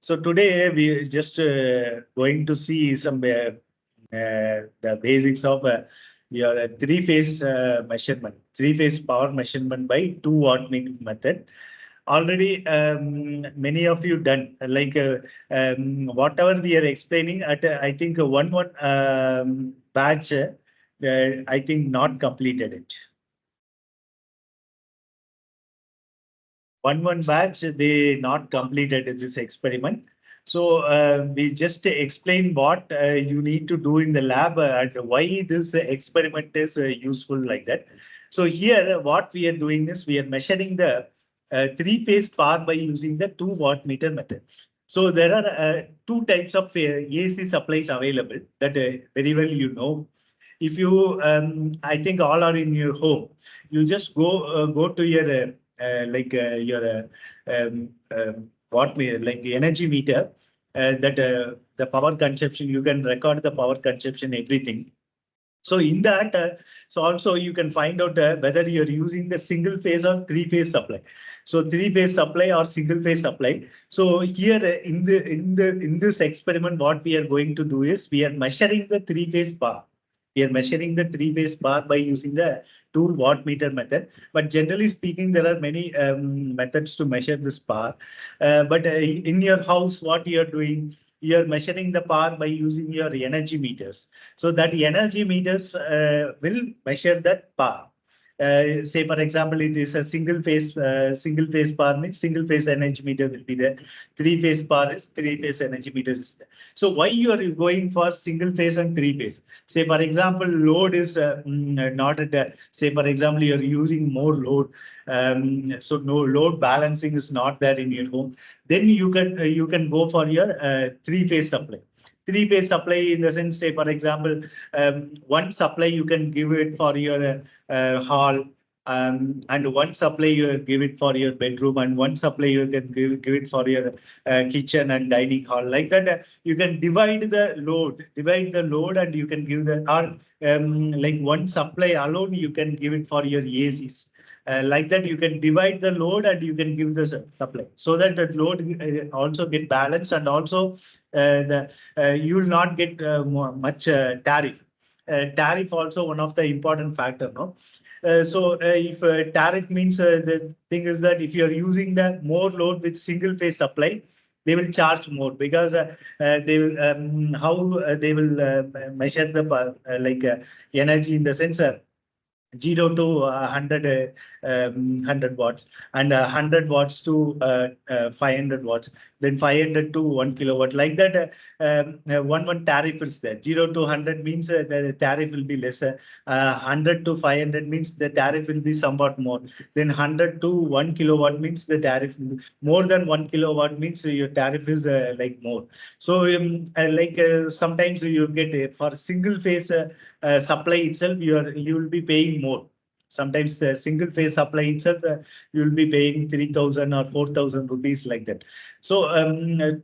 So today we just going to see some the basics of your three-phase measurement, three-phase power measurement by 2 watt method. Already many of you done like whatever we are explaining at I think one batch I think not completed it. One batch they not completed this experiment. So we just explain what you need to do in the lab and why this experiment is useful like that. So here what we are doing is we are measuring the three-phase power by using the 2 watt meter method. So there are two types of AC supplies available that very well you know. If you, I think all are in your home. You just go to your like your what like energy meter that the power consumption. You can record the power consumption, everything. So in that, so also you can find out whether you're using the single phase or three-phase supply. So three-phase supply or single-phase supply. So here in this experiment, what we are going to do is we are measuring the three-phase power. We are measuring the three-phase power by using the 2 watt meter method. But generally speaking, there are many methods to measure this power. But in your house, what you are doing, you are measuring the power by using your energy meters. So that energy meters will measure that power. Say for example, it is a single phase power means single phase energy meter will be there. Three phase power is three phase energy meters is there. So why you are going for single phase and three phase? Say for example, load is not at say for example you are using more load, so no load balancing is not there in your home. Then you can go for your three-phase supply. Three-phase supply in the sense, say for example, one supply you can give it for your hall, and one supply you give it for your bedroom, and one supply you can give it for your kitchen and dining hall. Like that, you can divide the load, and you can give the or like one supply alone you can give it for your ACs. Like that, you can divide the load and you can give the supply so that the load also get balanced, and also the you will not get much tariff. Tariff also one of the important factor, no? So if tariff means the thing is that if you are using the more load with single phase supply, they will charge more because they will how they will measure the energy in the sense. 0 to 100 100 watts, and 100 watts to 500 watts, then 500 to 1 kilowatt, like that. One tariff is there. 0 to 100 means the tariff will be lesser. 100 to 500 means the tariff will be somewhat more. Then 100 to 1 kilowatt means the tariff more than 1 kilowatt means your tariff is like more. So sometimes you get for single phase supply itself, you will be paying more. Sometimes single phase supply itself, you will be paying 3,000 or 4,000 rupees, like that. So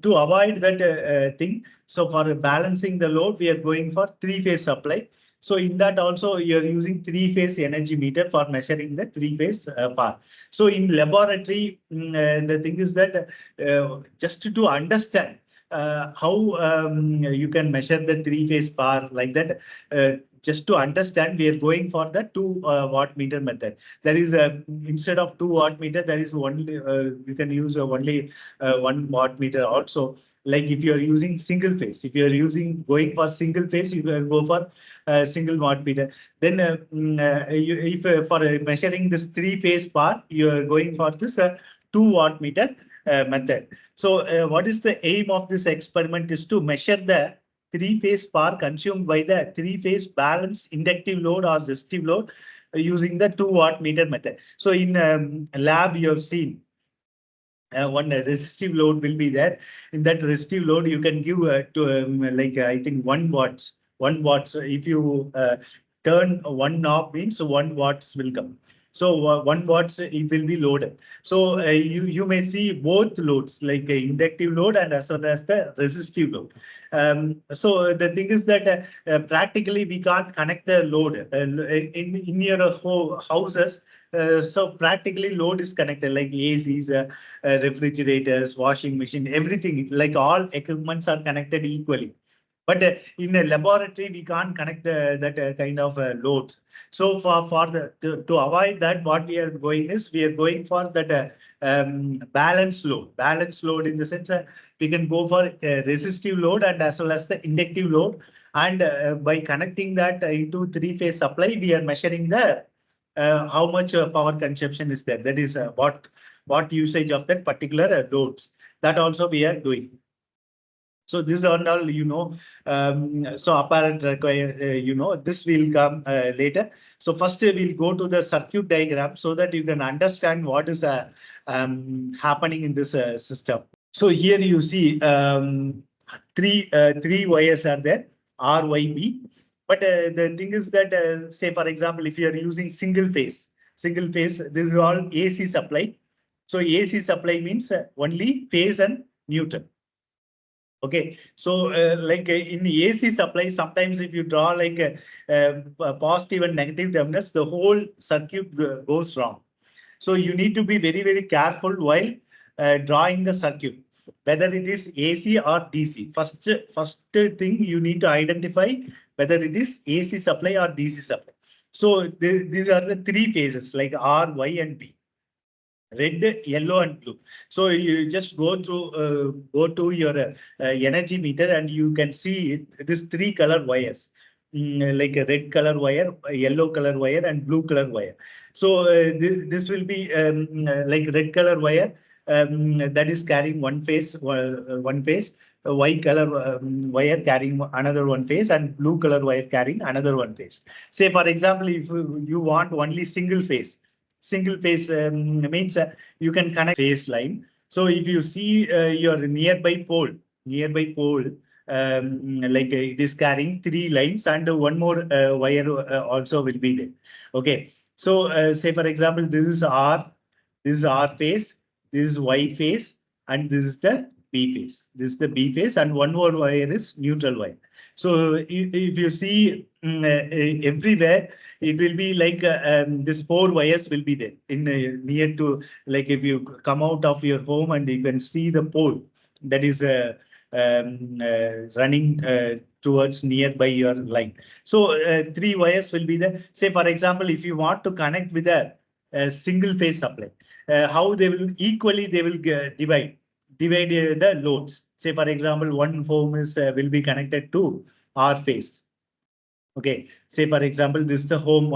to avoid that thing, so for balancing the load, we are going for three-phase supply. So in that also, you're using three-phase energy meter for measuring the three-phase power. So in laboratory, the thing is that just to understand how you can measure the three-phase power, like that. Just to understand, we are going for the 2 watt meter method. There is instead of 2 watt meter, there is only you can use only 1 watt meter also. Like if you are using single phase, if you are going for single phase, you can go for single watt-meter. Then if for measuring this three-phase power, you are going for this 2 watt-meter method. So what is the aim of this experiment is to measure the three-phase power consumed by the three-phase balanced inductive load or resistive load using the 2 watt-meter method. So in lab, you have seen one resistive load will be there. In that resistive load, you can give to I think 1 watts. 1 watts. If you turn one knob, means 1 watts will come. So 1 watts it will be loaded. So you may see both loads, like inductive load and as well as the resistive load. So the thing is that practically we can't connect the load in your houses. So practically load is connected, like ACs, refrigerators, washing machine, everything, like all equipments are connected equally. But in a laboratory, we can't connect that kind of loads. So for the to avoid that, what we are going is we are going for that balance load. Balance load in the sense we can go for resistive load and as well as the inductive load. And by connecting that into three-phase supply, we are measuring the how much power consumption is there. That is what usage of that particular loads. That also we are doing. So these are all, so apparent require, this will come later. So first we'll go to the circuit diagram so that you can understand what is happening in this system. So here you see three wires are there, R, Y, B. But the thing is that, say, for example, if you are using single phase, this is all AC supply. So AC supply means only phase and neutral. Okay, so like in the AC supply, sometimes if you draw like a positive and negative terminals, the whole circuit goes wrong. So you need to be very, very careful while drawing the circuit, whether it is AC or DC. First thing you need to identify whether it is AC supply or DC supply. So these are the three phases like R, Y, and B. Red, yellow, and blue. So you just go to your energy meter and you can see these three color wires, like a red color wire, a yellow color wire, and blue color wire. So this will be like red color wire that is carrying one phase, a white color wire carrying another one phase, and blue color wire carrying another one phase. Say, for example, if you want only single phase means you can connect phase line. So if you see your nearby pole, like it is carrying three lines and one more wire also will be there. Okay, so say for example, this is R phase, this is Y phase, and this is the B phase. This is the B phase, and one more wire is neutral wire. So if you see everywhere, it will be like this four wires will be there in near to, like if you come out of your home and you can see the pole that is running towards nearby your line. So three wires will be there. Say for example, if you want to connect with a single phase supply, how they will divide the loads. Say for example, one home is will be connected to R phase. Okay, say for example, this is the home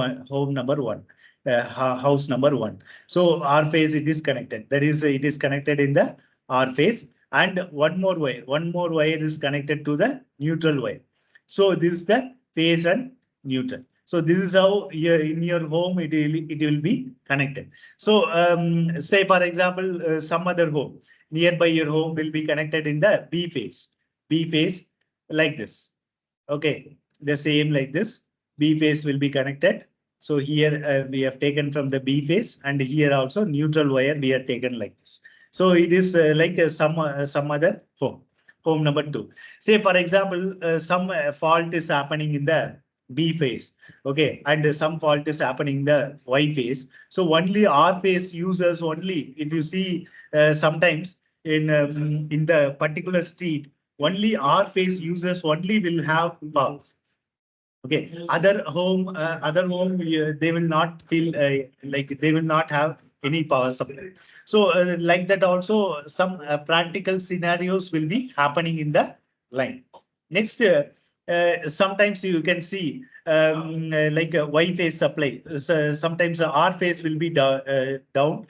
number one, house number one. So R phase it is connected. That is, it is connected in the R phase, and one more wire is connected to the neutral wire. So this is the phase and neutral. So this is how in your home it will be connected. So say for example, some other home nearby your home will be connected in the B phase like this. Okay, the same like this. B phase will be connected. So here we have taken from the B phase, and here also neutral wire we are taken like this. So it is like some other home number two. Say for example, some fault is happening in the B phase. Okay, and some fault is happening in the Y phase. So only R phase users only. If you see sometimes in the particular street, only R phase users only will have power. Okay, other home, they will not feel like they will not have any power supply. So like that also some practical scenarios will be happening in the line. Next, sometimes you can see like a Y phase supply. So sometimes the R phase will be down.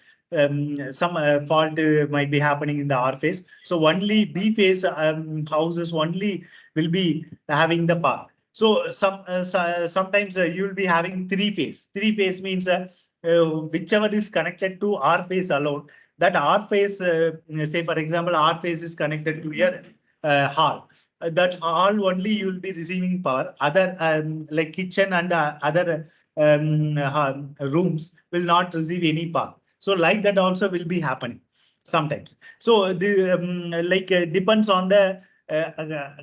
Some fault might be happening in the R phase. So only B phase houses only will be having the power. So sometimes you will be having three phase. Three phase means whichever is connected to R phase alone. That R phase, say for example, R phase is connected to your hall. That hall only you will be receiving power. Other like kitchen and other rooms will not receive any power. So like that also will be happening sometimes. So the depends on the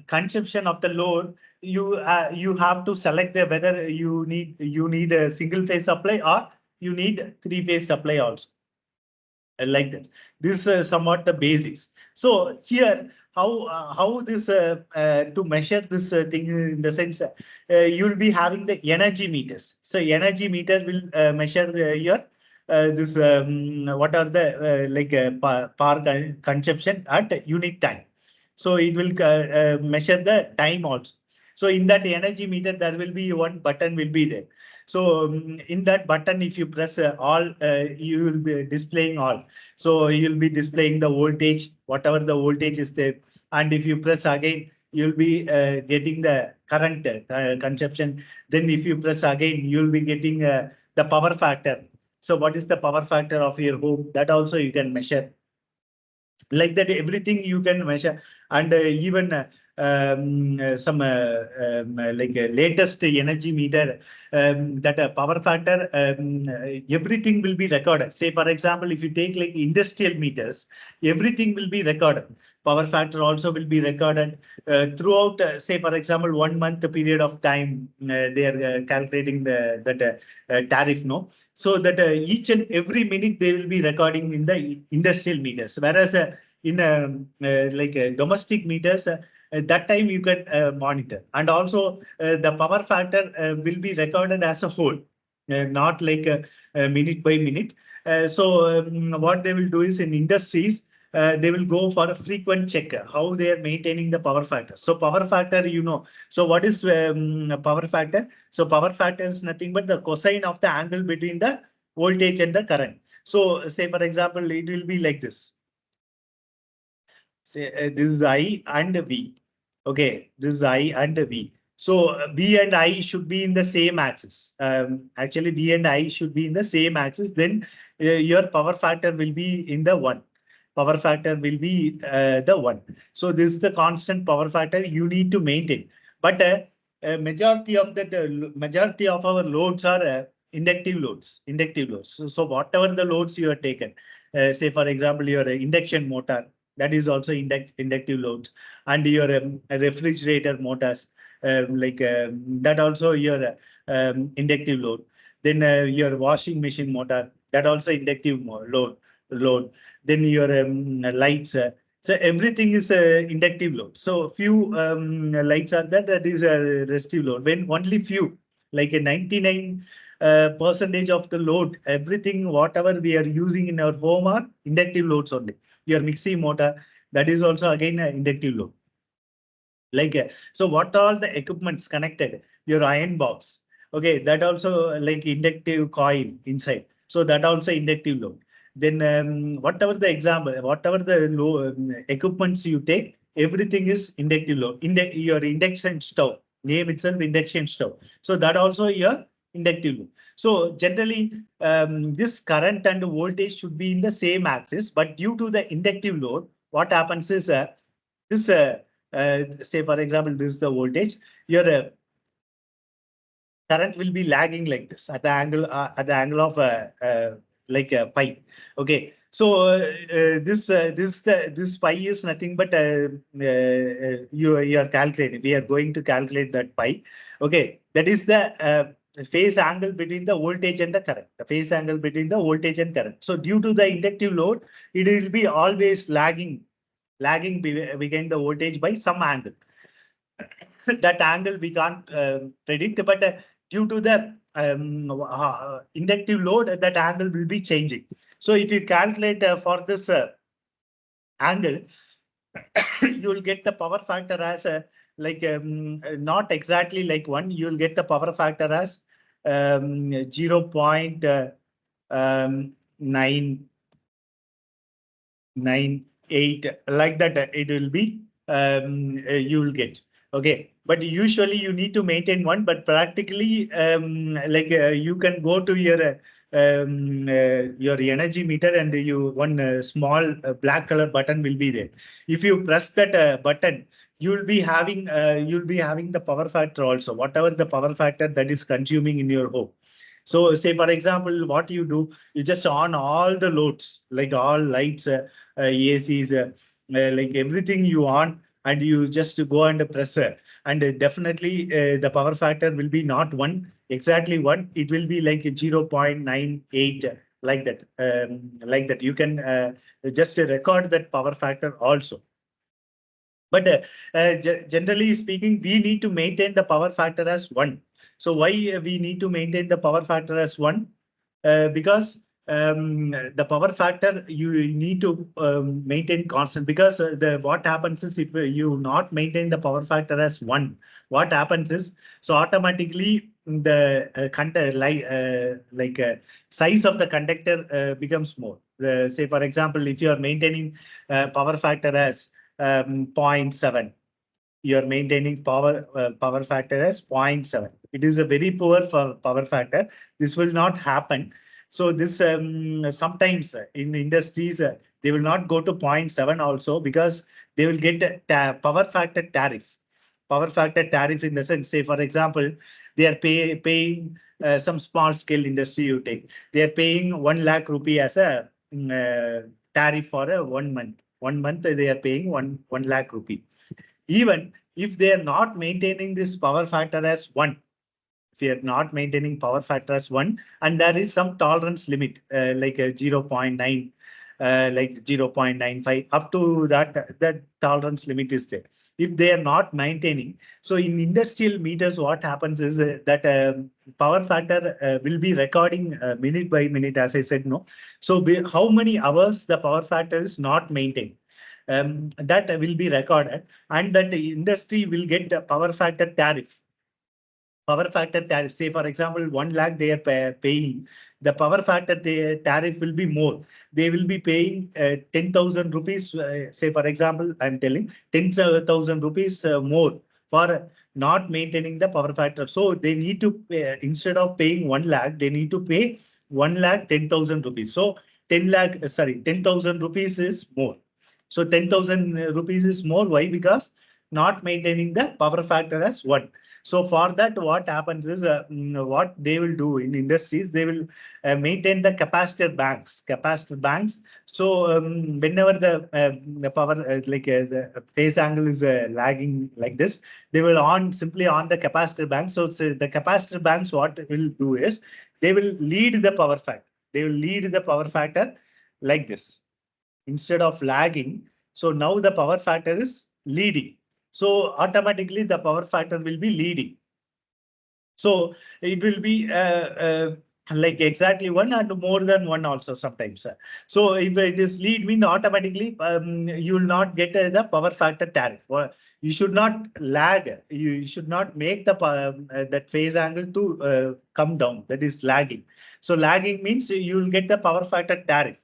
consumption of the load. You have to select whether you need a single phase supply or you need three phase supply also. Like that. This is somewhat the basics. So here, how this to measure this thing in the sense you'll be having the energy meters. So energy meter will measure your this what are the power consumption at unit time. So it will measure the time also. So in that energy meter, there will be one button will be there. So in that button, if you press all, you will be displaying all. So you'll be displaying the voltage, whatever the voltage is there. And if you press again, you'll be getting the current consumption. Then if you press again, you'll be getting the power factor. So what is the power factor of your home? That also you can measure. Like that, everything you can measure. And even some latest energy meter, that power factor, everything will be recorded. Say, for example, if you take like industrial meters, everything will be recorded. Power factor also will be recorded throughout, say, for example, 1 month period of time, they are calculating that tariff, no? So that each and every minute they will be recording in the industrial meters. Whereas in domestic meters, that time you can monitor. And also the power factor will be recorded as a whole, not like minute by minute. What they will do is in industries, they will go for a frequent check how they are maintaining the power factor. So power factor, so what is power factor? So power factor is nothing but the cosine of the angle between the voltage and the current. So say, for example, it will be like this. Say this is I and V. Okay, this is I and V. So V and I should be in the same axis. Actually, V and I should be in the same axis. Then your power factor will be in the 1. Power factor will be the 1. So this is the constant power factor you need to maintain. But majority of our loads are inductive loads. So whatever the loads you are taken, say for example, your induction motor, that is also inductive loads, and your refrigerator motors, that also your inductive load. Then your washing machine motor, that also inductive load. Then your lights. So everything is inductive load. So few lights are there, that is a resistive load. When only few, like a 99 percentage of the load, everything whatever we are using in our home are inductive loads only. Your mixie motor, that is also again an inductive load. So what are the equipments connected? Your iron box, okay, that also like inductive coil inside. So that also inductive load. Then whatever the equipments you take, everything is inductive load. Your induction stove, name itself induction stove. So that also your inductive load. So generally, this current and voltage should be in the same axis, but due to the inductive load, what happens is this say for example, this is the voltage. Your current will be lagging like this at the angle of pi. Okay, so this pi is nothing but you are calculating. We are going to calculate that pi. Okay, that is the phase angle between the voltage and the current. The phase angle between the voltage and current. So due to the inductive load, it will be always lagging behind the voltage by some angle. That angle we can't predict, but due to the inductive load, that angle will be changing. So if you calculate for this angle, you will get the power factor as not exactly like 1. You will get the power factor as 0.998, like that. It will be you will get. Okay, but usually you need to maintain 1, but practically you can go to your your energy meter, and one small black color button will be there. If you press that button, you'll be having the power factor also, whatever the power factor that is consuming in your home. So say for example, what you do, you just on all the loads, like all lights, ACs, like everything you on, and you just go and press and definitely the power factor will be not one, exactly one. It will be like 0.98, like that. Like that. You can just record that power factor also. But generally speaking, we need to maintain the power factor as one. So why we need to maintain the power factor as one? Because the power factor you need to maintain constant, because the what happens is, if you not maintain the power factor as one, what happens is, so automatically the conductor size of the conductor becomes more. Say for example, if you are maintaining power factor as 0.7, you are maintaining power factor as 0.7. It is a very poor for power factor. This will not happen. So this sometimes in industries they will not go to 0.7 also, because they will get power factor tariff. Power factor tariff in the sense, say for example, they are paying some small scale industry you take. They are paying 1 lakh rupee as a tariff for a 1 month. 1 month they are paying 1 lakh rupee. Even if they are not maintaining this power factor as one, if you are not maintaining power factor as one, and there is some tolerance limit, like a 0.9, like 0.95, up to that tolerance limit is there. If they are not maintaining, so in industrial meters, what happens is that power factor will be recording minute by minute, as I said, no. So how many hours the power factor is not maintained, that will be recorded, and that the industry will get a power factor tariff. Power factor tariff, say for example, 1 lakh they are paying, the power factor tariff will be more. They will be paying 10,000 rupees, say for example, I'm telling 10,000 rupees more for not maintaining the power factor. So they need to pay, instead of paying 1 lakh, they need to pay 1 lakh 10,000 rupees. So 10,000 rupees is more. So 10,000 rupees is more. Why? Because not maintaining the power factor as one. So for that, what happens is, what they will do in industries, they will maintain the capacitor banks. Capacitor banks. So whenever the power the phase angle is lagging like this, they will simply on the capacitor banks. So the capacitor banks, what will do is, they will lead the power factor. They will lead the power factor like this, instead of lagging. So now the power factor is leading. So automatically the power factor will be leading. So it will be like exactly one and more than one also sometimes. So if it is lead, mean automatically you will not get the power factor tariff. You should not lag. You should not make the that phase angle to come down. That is lagging. So lagging means you will get the power factor tariff.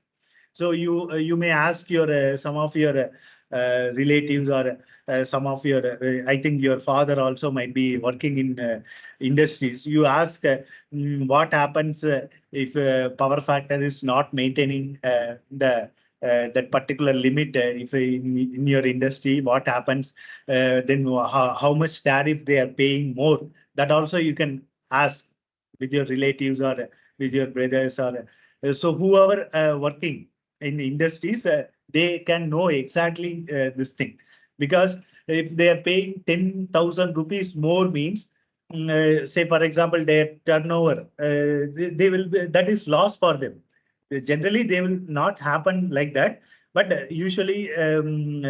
So you may ask your some of your relatives, or some of your I think your father also might be working in industries. You ask what happens if power factor is not maintaining the that particular limit. If in your industry, what happens, then how much tariff they are paying more. That also you can ask with your relatives, or with your brothers, or so whoever working in industries, they can know exactly this thing. Because if they are paying 10,000 rupees more, means say for example their turnover, they will be, that is loss for them. Generally they will not happen like that, but usually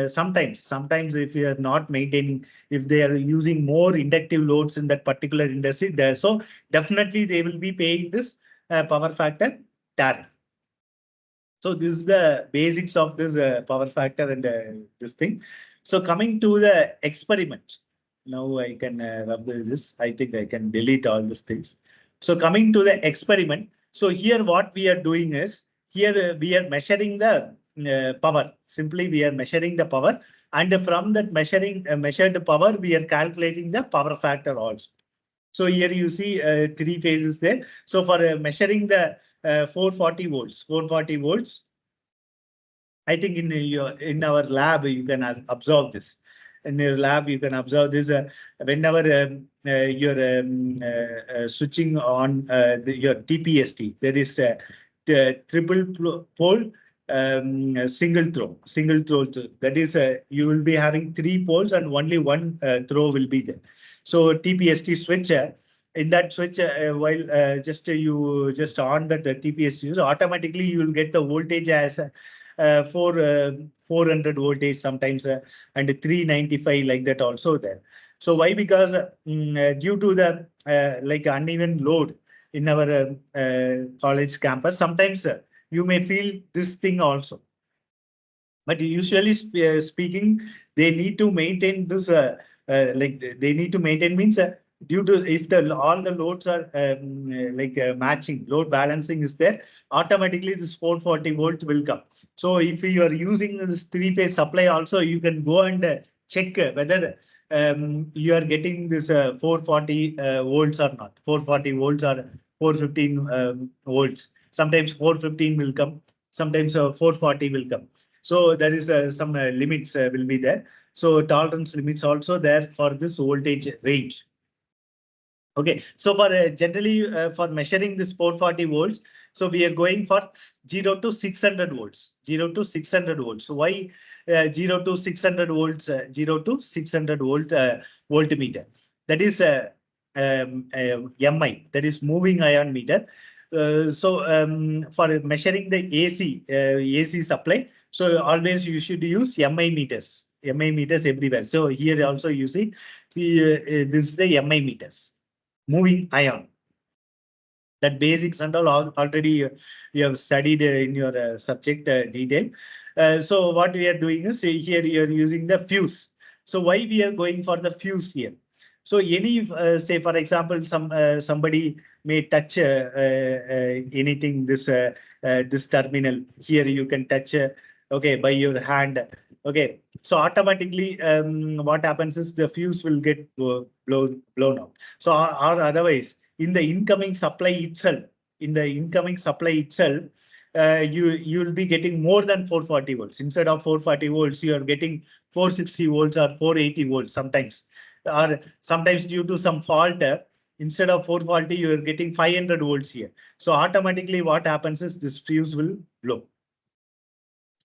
sometimes if you are not maintaining, if they are using more inductive loads in that particular industry there, so definitely they will be paying this power factor tariff. So this is the basics of this power factor and this thing. So coming to the experiment, now I can rub this. I think I can delete all these things. So coming to the experiment. So here what we are doing is, here we are measuring the power. Simply we are measuring the power, and from that measured power, we are calculating the power factor also. So here you see three phases there. So for measuring the 440 volts. 440 volts. I think in our lab you can observe this. In your lab you can observe this whenever you're switching on your TPST. There is the triple pole single throw. That is you will be having 3 poles and only one throw will be there. So TPST switch. In that switch, while you just on that TPST, so automatically you will get the voltage as 400 voltage sometimes and 395 like that also there. So why? Because due to the like uneven load in our college campus, sometimes you may feel this thing also. But usually speaking, they need to maintain this like they need to maintain means due to if the all the loads are matching, load balancing is there, automatically this 440 volts will come. So if you are using this three-phase supply also, you can go and check whether you are getting this 440 volts or not. 440 volts or 415 volts. Sometimes 415 will come, sometimes 440 will come. So there is some limits will be there. So tolerance limits also there for this voltage range. Okay, so for generally for measuring this 440 volts, so we are going for 0 to 600 volts. 0 to 600 volts. So why 0 to 600 volts? 0 to 600 volt voltmeter. That is MI. That is moving ion meter. For measuring the AC supply, so always you should use MI meters. MI meters everywhere. So here also you see this is the MI meters. Moving ion. That basics and all already you have studied in your subject detail. So what we are doing is here you are using the fuse. So why we are going for the fuse here? So any say for example somebody may touch anything this terminal here you can touch okay by your hand. Okay, so automatically what happens is the fuse will get blown out. So or otherwise in the incoming supply itself, you will be getting more than 440 volts. Instead of 440 volts, you are getting 460 volts or 480 volts sometimes. Or sometimes due to some fault, instead of 440, you are getting 500 volts here. So automatically what happens is this fuse will blow.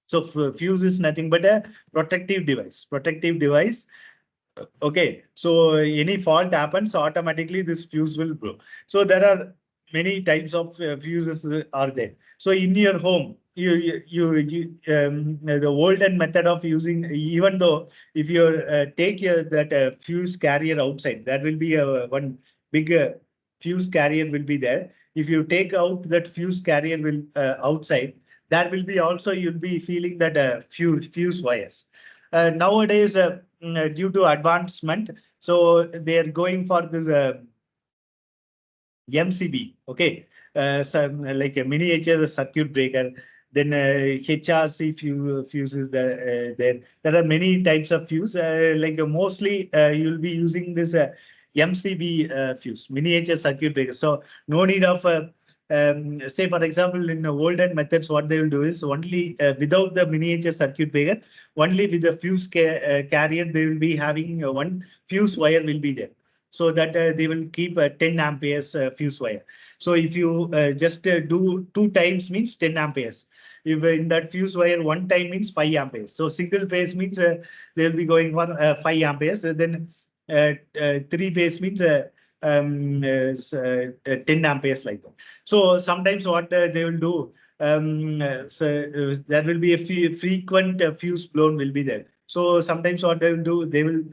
So fuse is nothing but a protective device. Okay, so any fault happens, automatically this fuse will blow. So there are many types of fuses are there. So in your home, the olden method of using, even though if you take that fuse carrier outside, that will be one big fuse carrier will be there. If you take out that fuse carrier will outside, there will be also you'll be feeling that fuse wires. Nowadays, due to advancement, so they are going for this MCB, okay, some like a miniature circuit breaker. Then HRC fuses there. There are many types of fuse. Mostly you'll be using this MCB fuse, miniature circuit breaker. So no need of say for example in the olden methods, what they will do is only without the miniature circuit breaker, only with the fuse carrier they will be having one fuse wire will be there. So that they will keep a 10 amperes fuse wire. So if you just do 2 times means 10 amperes. If in that fuse wire 1 time means 5 amperes. So single phase means they'll be going for 5 amperes. Then 3 phase means 10 amperes like that. So sometimes what they will do, there will be a frequent fuse blown will be there. So sometimes what they will do, they will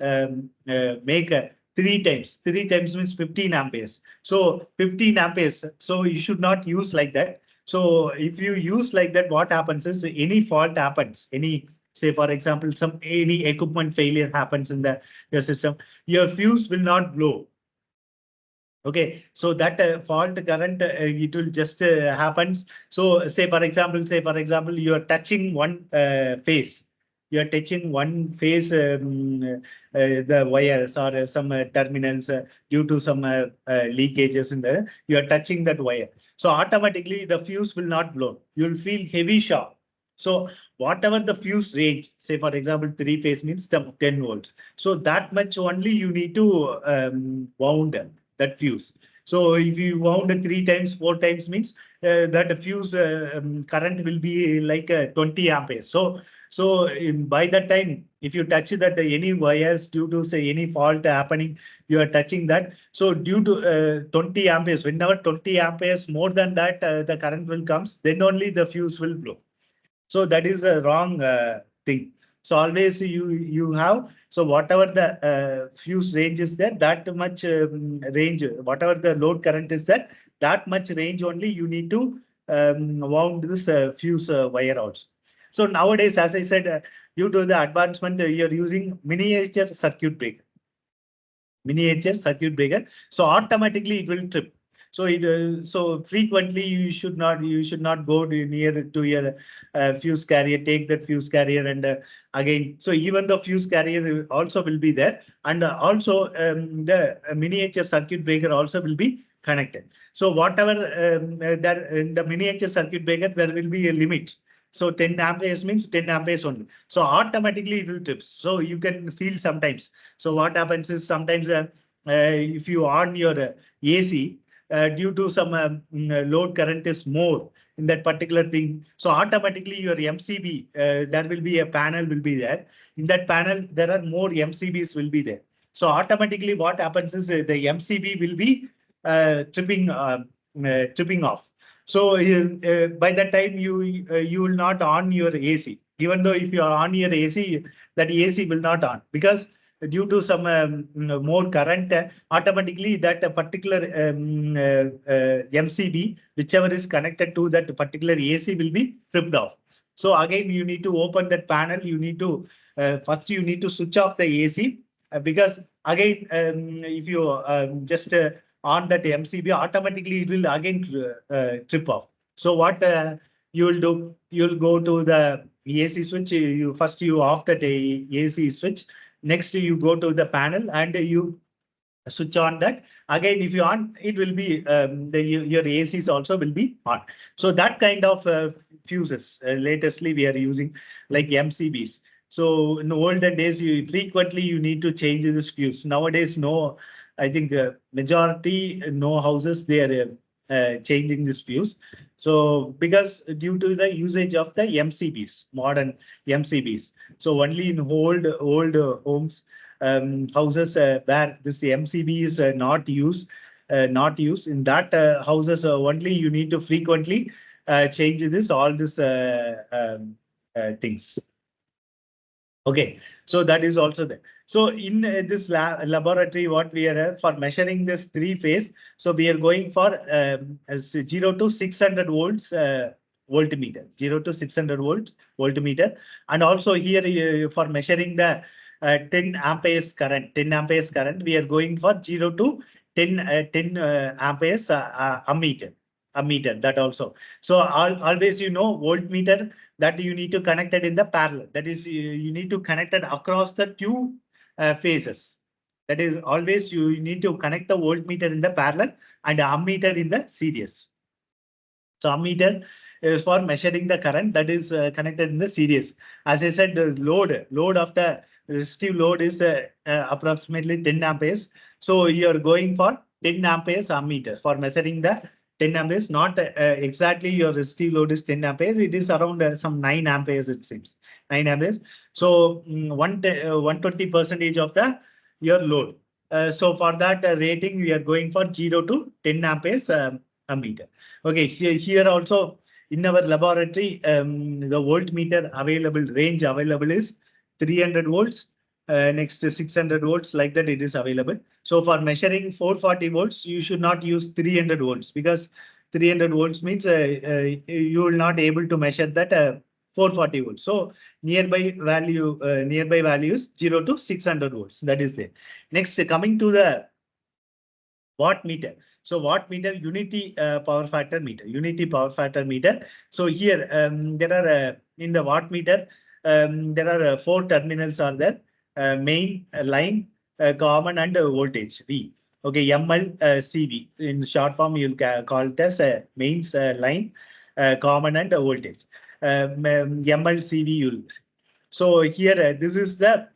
make a 3 times. 3 times means 15 amperes. So 15 amperes. So you should not use like that. So if you use like that, what happens is any fault happens, say for example, any equipment failure happens in the system, your fuse will not blow. Okay, so that fault current it will just happens. So say for example, you are touching one phase. you are touching one phase, the wires or some terminals due to some leakages in the, you are touching that wire. So automatically the fuse will not blow. You'll feel heavy shock. So whatever the fuse range, say for example, 3-phase means 10 volts. So that much only you need to wound that fuse. So if you wound 3 times, 4 times means that fuse current will be like 20 amperes. So by that time, if you touch that any wires due to say any fault happening, you are touching that. So due to 20 amperes, whenever 20 amperes more than that, the current will comes, then only the fuse will blow. So that is a wrong thing. So always you have, so whatever the fuse range is there, that much range, whatever the load current is there, that much range only you need to wound this fuse wire also. So nowadays, as I said, due to the advancement, you're using miniature circuit breaker. Miniature circuit breaker. So automatically it will trip. So so frequently you should not go near to your fuse carrier, take that fuse carrier and again. So even the fuse carrier also will be there, and also the miniature circuit breaker also will be connected. So whatever that in the miniature circuit breaker, there will be a limit. So 10 amperes means 10 amperes only. So automatically it will trip. So you can feel sometimes. So what happens is sometimes if you on your AC, due to some load current is more in that particular thing. So automatically your MCB, there will be a panel will be there. In that panel, there are more MCBs will be there. So automatically what happens is the MCB will be tripping off. So by that time you will not on your AC. Even though if you are on your AC, that AC will not on because due to some more current, automatically that particular MCB, whichever is connected to that particular AC will be tripped off. So again, you need to open that panel. You need to first you need to switch off the AC because again, if you just on that MCB, automatically it will again trip off. So what you will do, you'll go to the AC switch. You first you off that AC switch. Next, you go to the panel and you switch on that. Again, if you on, it will be your ACs also will be on. So that kind of fuses, latestly we are using like MCBs. So in olden days, you frequently you need to change this fuse. Nowadays, no, I think majority no houses they are changing this fuse. So because due to the usage of the MCBs, modern MCBs. So only in old homes, houses where this MCB is not used, in that houses only you need to frequently change this all this things. Okay, so that is also there. So in this laboratory, what we are for measuring this 3-phase, so we are going for 0 to 600 volts voltmeter, 0 to 600 volts voltmeter, and also here for measuring the 10 amperes current, we are going for 0 to 10 amperes ammeter. Ammeter that also. So always voltmeter that you need to connect it in the parallel. That is, you need to connect it across the two phases. That is always you need to connect the voltmeter in the parallel and ammeter in the series. So ammeter is for measuring the current that is connected in the series. As I said, the load of the resistive load is approximately 10 amperes. So you are going for 10 amperes ammeter for measuring the 10 amperes, not exactly your resistive load is 10 amperes. It is around some 9 amperes, it seems 9 amperes. So 120% of the your load. So for that rating, we are going for 0 to 10 amperes ammeter. Okay, here also in our laboratory, the voltmeter available range available is 300 volts. Next 600 volts, like that it is available. So for measuring 440 volts, you should not use 300 volts because 300 volts means you will not able to measure that 440 volts. So nearby value is 0 to 600 volts. That is there. Next, coming to the wattmeter. So wattmeter, unity power factor meter. So here there are in the wattmeter, there are 4 terminals are there, main, line, common, and voltage V. Okay, MLCV. In short form, you'll call it as mains, line, common, and voltage. MLCV you'll. So here, this is the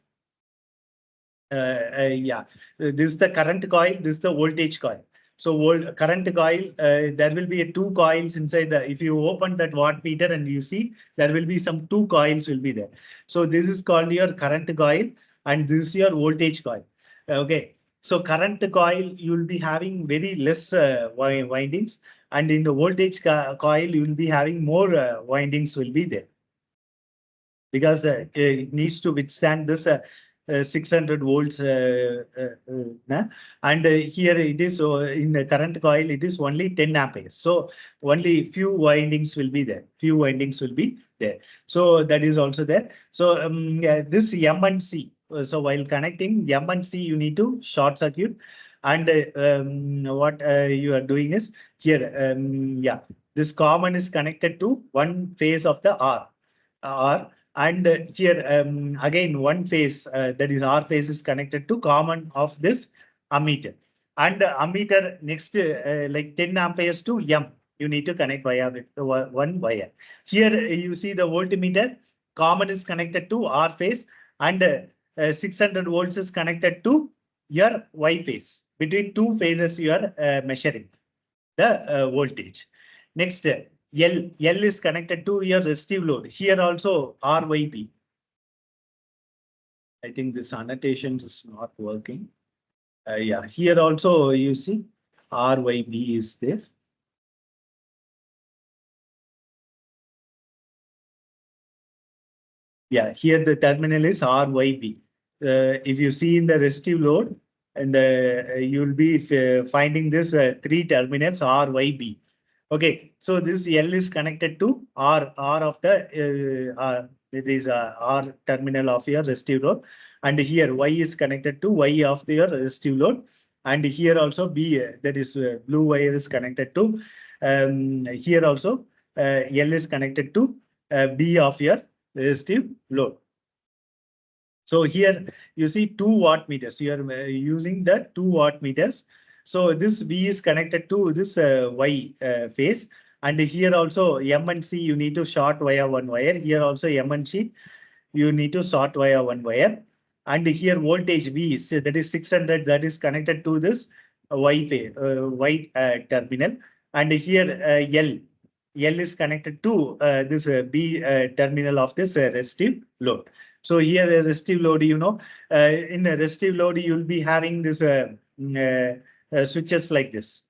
this is the current coil, this is the voltage coil. So current coil, there will be 2 coils inside the, if you open that wattmeter and you see, there will be some 2 coils will be there. So this is called your current coil and this is your voltage coil. Okay. So current coil, you will be having very less windings, and in the voltage coil, you will be having more windings will be there, because it needs to withstand this 600 volts, and here it is in the current coil, it is only 10 amperes. So only few windings will be there. Few windings will be there. So that is also there. So this M and C. So while connecting M and C, you need to short circuit. And what you are doing is here, this common is connected to one phase of the R. And here again one phase, that is R phase, is connected to common of this ammeter. And ammeter next, like 10 amperes to M, you need to connect via with one wire. Here you see the voltmeter, common is connected to R phase, and 600 volts is connected to your Y phase. Between 2 phases you are measuring the voltage. Next, L is connected to your resistive load. Here also RYP. I think this annotation is not working. Here also you see RYB is there. Yeah, here the terminal is RYB. If you see in the resistive load, and you'll be finding this 3 terminals RYB. Okay, so this L is connected to R of the it is R terminal of your resistive load, and here Y is connected to Y of your resistive load, and here also B, that is blue wire, is connected to here also L is connected to B of your resistive load. So here you see 2 wattmeters. You are using the 2 wattmeters. So this V is connected to this Y phase, and here also M and C, you need to short via one wire. Here also M and C, you need to short via one wire. And here voltage V, so that is 600, that is connected to this Y phase, Y terminal. And here L is connected to this B terminal of this resistive load. So here resistive load, in a resistive load, you will be having this switches like this.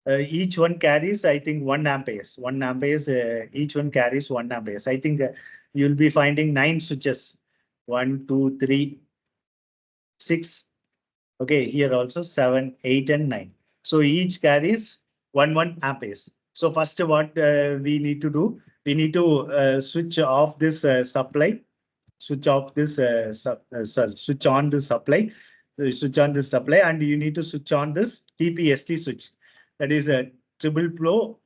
Each one carries, I think, 1 amperes. 1 amperes, each one carries 1 amperes. I think you'll be finding 9 switches. 1, 2, 3, 6. Okay, here also 7, 8, and 9. So each carries 1 amperes. So first, what we need to do, we need to switch off this supply. Switch off this switch on the supply. Switch on this supply, and you need to switch on this TPST switch. That is a triple pole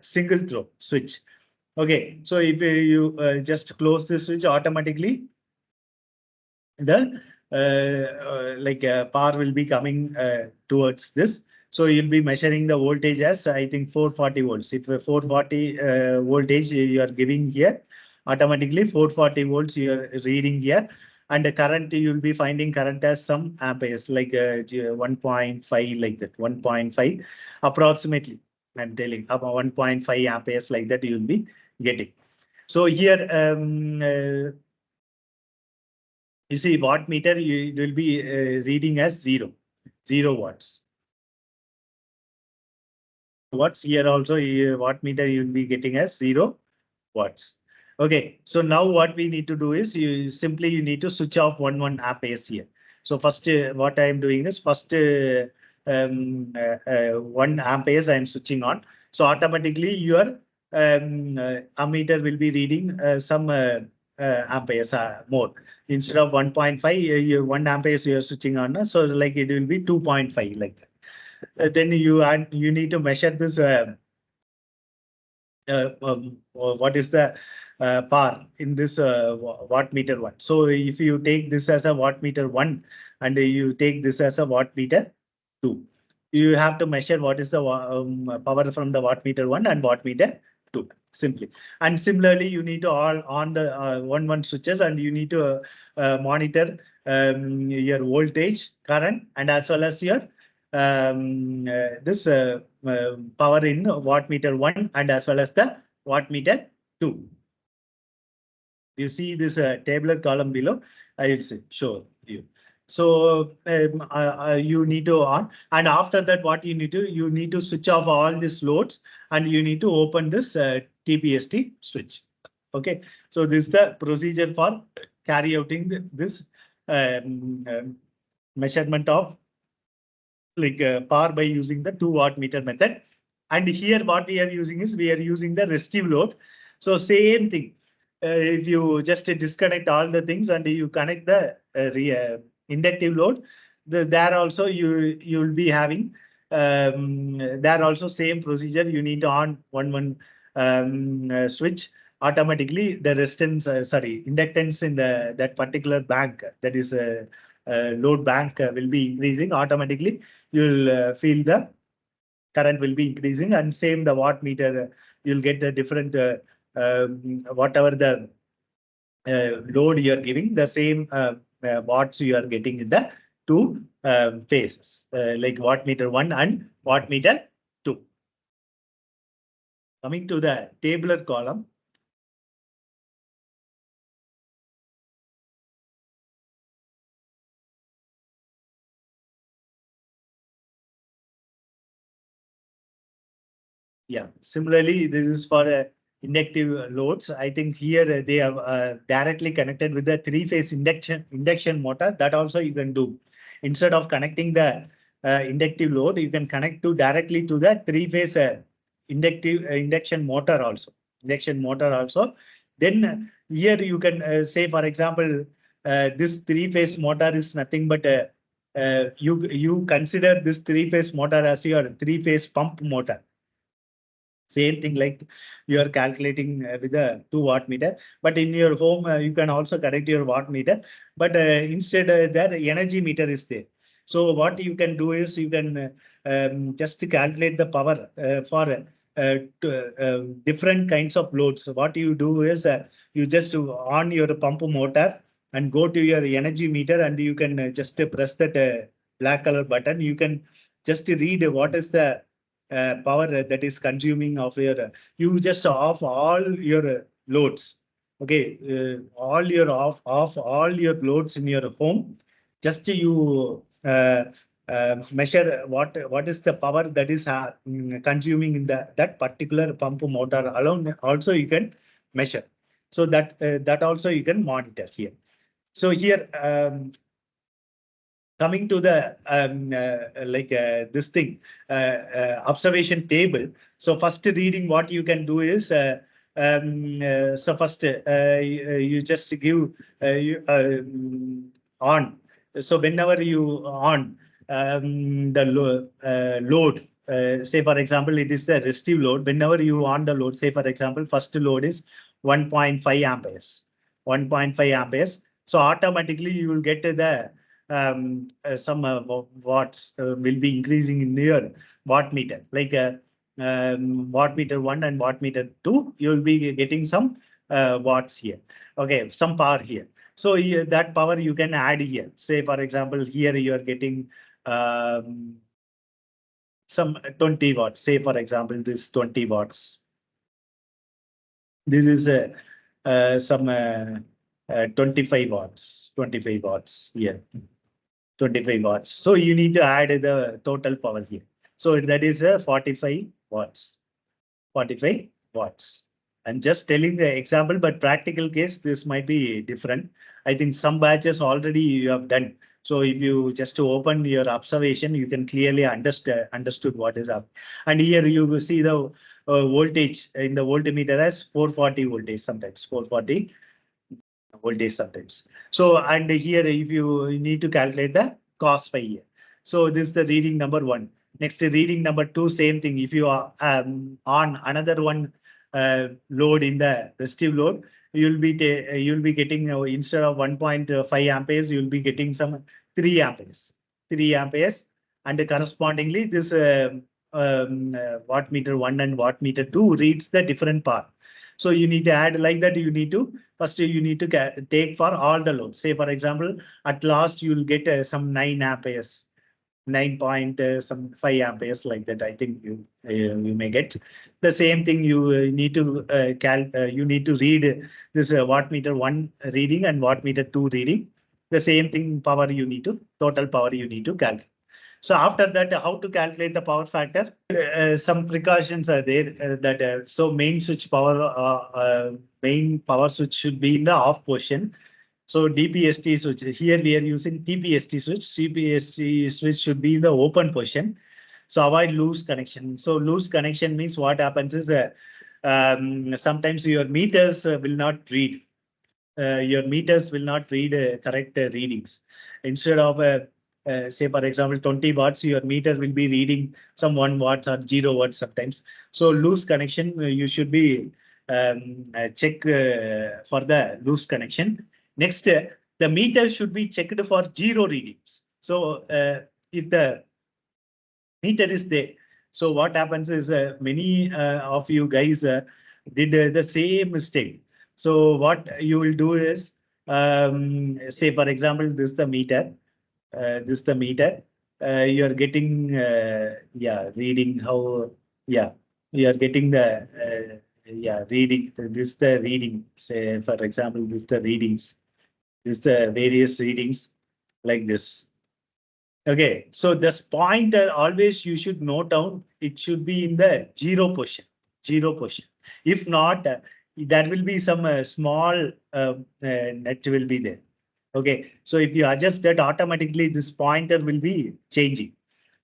single throw switch. Okay, so if you just close the switch, automatically the power will be coming towards this. So you'll be measuring the voltage as, I think, 440 volts. If 440 voltage you are giving here, automatically 440 volts you are reading here. And the current, you'll be finding current as some amperes, like 1.5, like that, 1.5 approximately. I'm telling about 1.5 amperes, like that you'll be getting. So here, you see wattmeter, you will be reading as 0 watts. Watts here also, wattmeter you will be getting as 0 watts. Okay, so now what we need to do is you need to switch off 1 amperes here. So first, what I am doing is first 1 amperes I am switching on. So automatically your ammeter will be reading some amperes more. Instead of 1.5, 1 amperes you are switching on. So like it will be 2.5 like that. Then you need to measure this. What is the power in this wattmeter 1. So if you take this as a wattmeter 1 and you take this as a wattmeter 2, you have to measure what is the power from the wattmeter 1 and wattmeter 2 simply. And similarly, you need to all on the 1 switches, and you need to monitor your voltage, current, and as well as your this power in wattmeter 1 and as well as the wattmeter 2. You see this tabular column below. I will show you. So you need to on, and after that, what you need to switch off all these loads, and you need to open this TPST switch. Okay, so this is the procedure for carry outing this measurement of like power by using the 2 wattmeter method. And here what we are using is we are using the restive load. So same thing. If you just disconnect all the things and you connect the inductive load, there also you will be having there also same procedure. You need to on one switch. Automatically the resistance, inductance in that particular bank, that is load bank, will be increasing automatically. You'll feel the current will be increasing, and same the wattmeter, you'll get the different whatever the load you are giving, the same watts you are getting in the two phases, like wattmeter 1 and wattmeter 2. Coming to the tabular column. Yeah, similarly, this is for inductive loads. I think here they are directly connected with the three-phase induction motor. That also you can do. Instead of connecting the inductive load, you can connect directly to the three-phase induction motor also. Induction motor also. Then here you can say, for example, this three-phase motor is nothing but you consider this three-phase motor as your three-phase pump motor. Same thing like you are calculating with a 2 wattmeter, but in your home you can also connect your wattmeter, but instead that energy meter is there. So what you can do is you can just calculate the power for different kinds of loads. So what you do is you just on your pump motor and go to your energy meter, and you can just press that black color button. You can just read what is the power that is consuming of your, you just off all your loads. Okay, off all your loads in your home. Just you measure what is the power that is consuming in that particular pump motor alone. Also you can measure. So that also you can monitor here. So here coming to the this thing, observation table. So first reading, what you can do is so first you just give on. So whenever you on the load, say for example it is a resistive load. Whenever you on the load, say for example first load is 1.5 amperes, 1.5 amperes. So automatically you will get the some watts will be increasing in your wattmeter, like wattmeter 1 and wattmeter 2, you will be getting some watts here. Okay, some power here. So that power you can add here. Say for example, here you are getting some 20 watts. Say for example, this 20 watts. This is some 25 watts. 25 watts here. 25 watts. So you need to add the total power here. So that is 45 watts. 45 watts. I'm just telling the example, but practical case, this might be different. I think some batches already you have done. So if you just to open your observation, you can clearly understood what is up. And here you will see the voltage in the voltmeter as 440 voltage, sometimes 440 voltage sometimes. So, and here if you need to calculate the cos phi here. So this is the reading number 1. Next reading number 2, same thing. If you are on another one load in the resistive load, you'll be getting instead of 1.5 amperes, you'll be getting some 3 amperes, and correspondingly this wattmeter 1 and wattmeter 2 reads the different power. So you need to add like that. You need to first take for all the loads. Say for example, at last you will get some 9 amperes. 9 point some 5 amperes like that. I think you may get the same thing. You need to you need to read this wattmeter 1 reading and wattmeter 2 reading. The same thing power total power you need to calculate. So after that, how to calculate the power factor? Some precautions are there so main power switch should be in the off position. So DPST switch, here we are using TPST switch. CPST switch should be in the open position. So avoid loose connection. So loose connection means what happens is sometimes your meters will not read. Correct readings. Instead of say for example 20 watts, your meter will be reading some 1 watts or 0 watts sometimes. So loose connection, you should be check for the loose connection. Next, the meter should be checked for 0 readings. So if the meter is there, so what happens is many of you guys did the same mistake. So what you will do is, say for example, this is the meter. You are getting reading how you are getting the reading. This is the reading. Say for example, this is the readings. This is the various readings like this. Okay, so this pointer always you should note down. It should be in the 0 position. If not, there will be some small net will be there. Okay, so if you adjust that, automatically this pointer will be changing.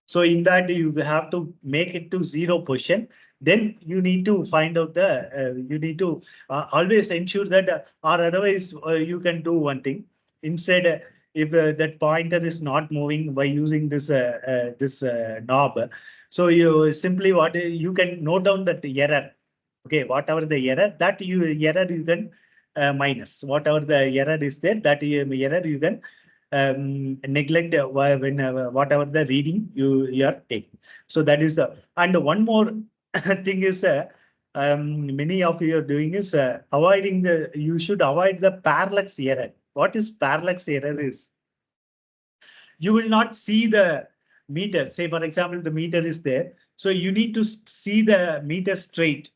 So in that you have to make it to 0 position. Then you need to find out you need to always ensure that, or otherwise you can do one thing. Instead, if that pointer is not moving by using this knob, so you simply you can note down that error. Okay, whatever the error you can minus. Whatever the error is there, that error you can neglect whatever the reading you are taking. So that is and one more thing is many of you are doing is avoiding you should avoid the parallax error. What is parallax error is? You will not see the meter. Say for example, the meter is there. So you need to see the meter straight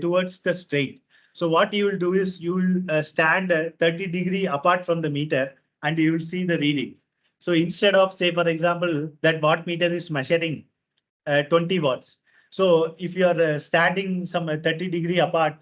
towards the straight. So what you will do is you will stand 30 degree apart from the meter and you will see the reading. So instead of, say for example, that wattmeter is measuring 20 watts. So if you are standing some 30 degree apart,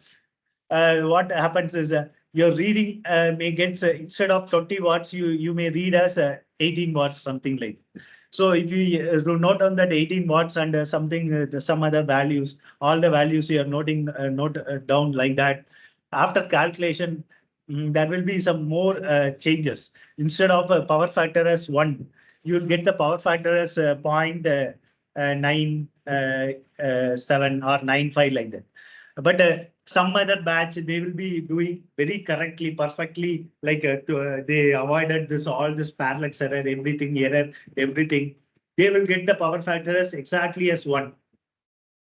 what happens is your reading may get instead of 20 watts, you may read as 18 watts, something like that. So if you note on that 18 watts and some other values, all the values you are noting note down like that. After calculation, there will be some more changes. Instead of a power factor as 1, you will get the power factor as 0.97 or 95 like that. But some other batch, they will be doing very correctly, perfectly, like they avoided all this parallax error, everything. They will get the power factor as exactly as 1.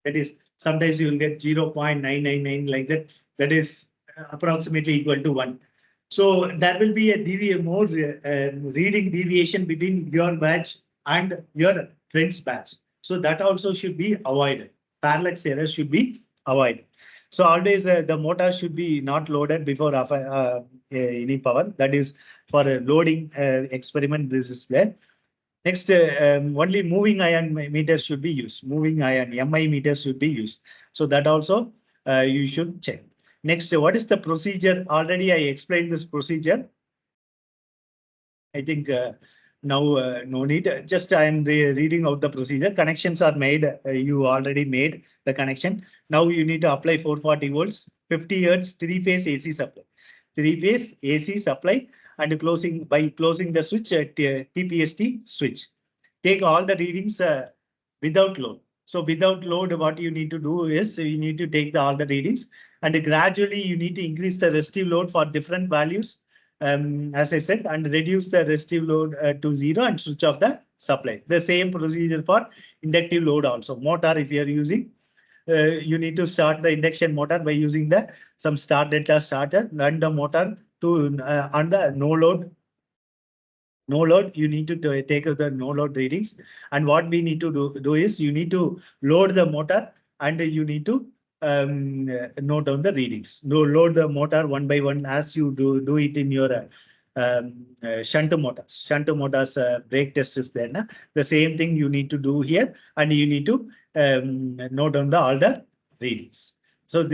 That is, sometimes you will get 0.999 like that. That is approximately equal to 1. So there will be a more reading deviation between your batch and your friend's batch. So that also should be avoided. Parallax error should be avoided. So always the motor should be not loaded before any power. That is for a loading experiment. This is there. Next, only moving iron meters should be used. Moving iron MI meters should be used. So that also you should check. Next, what is the procedure? Already I explained this procedure. I think now no need. Just I am reading out the procedure. Connections are made. You already made the connection. Now you need to apply 440 volts, 50 hertz, 3-phase AC supply. 3-phase AC supply and closing the switch at TPST switch. Take all the readings without load. So without load, what you need to do is you need to take all the readings, and gradually you need to increase the resistive load for different values, as I said, and reduce the resistive load to 0 and switch off the supply. The same procedure for inductive load also. Motor, if you are using, you need to start the induction motor by using the some start delta starter, run the motor to on the no load, you need to take the no load readings. And what we need to do is you need to load the motor, and you need to note down the readings. Load the motor one by one as you do it in your shunt motors. Shunt motors brake test is there. Na? The same thing you need to do here, and you need to note down all the readings. So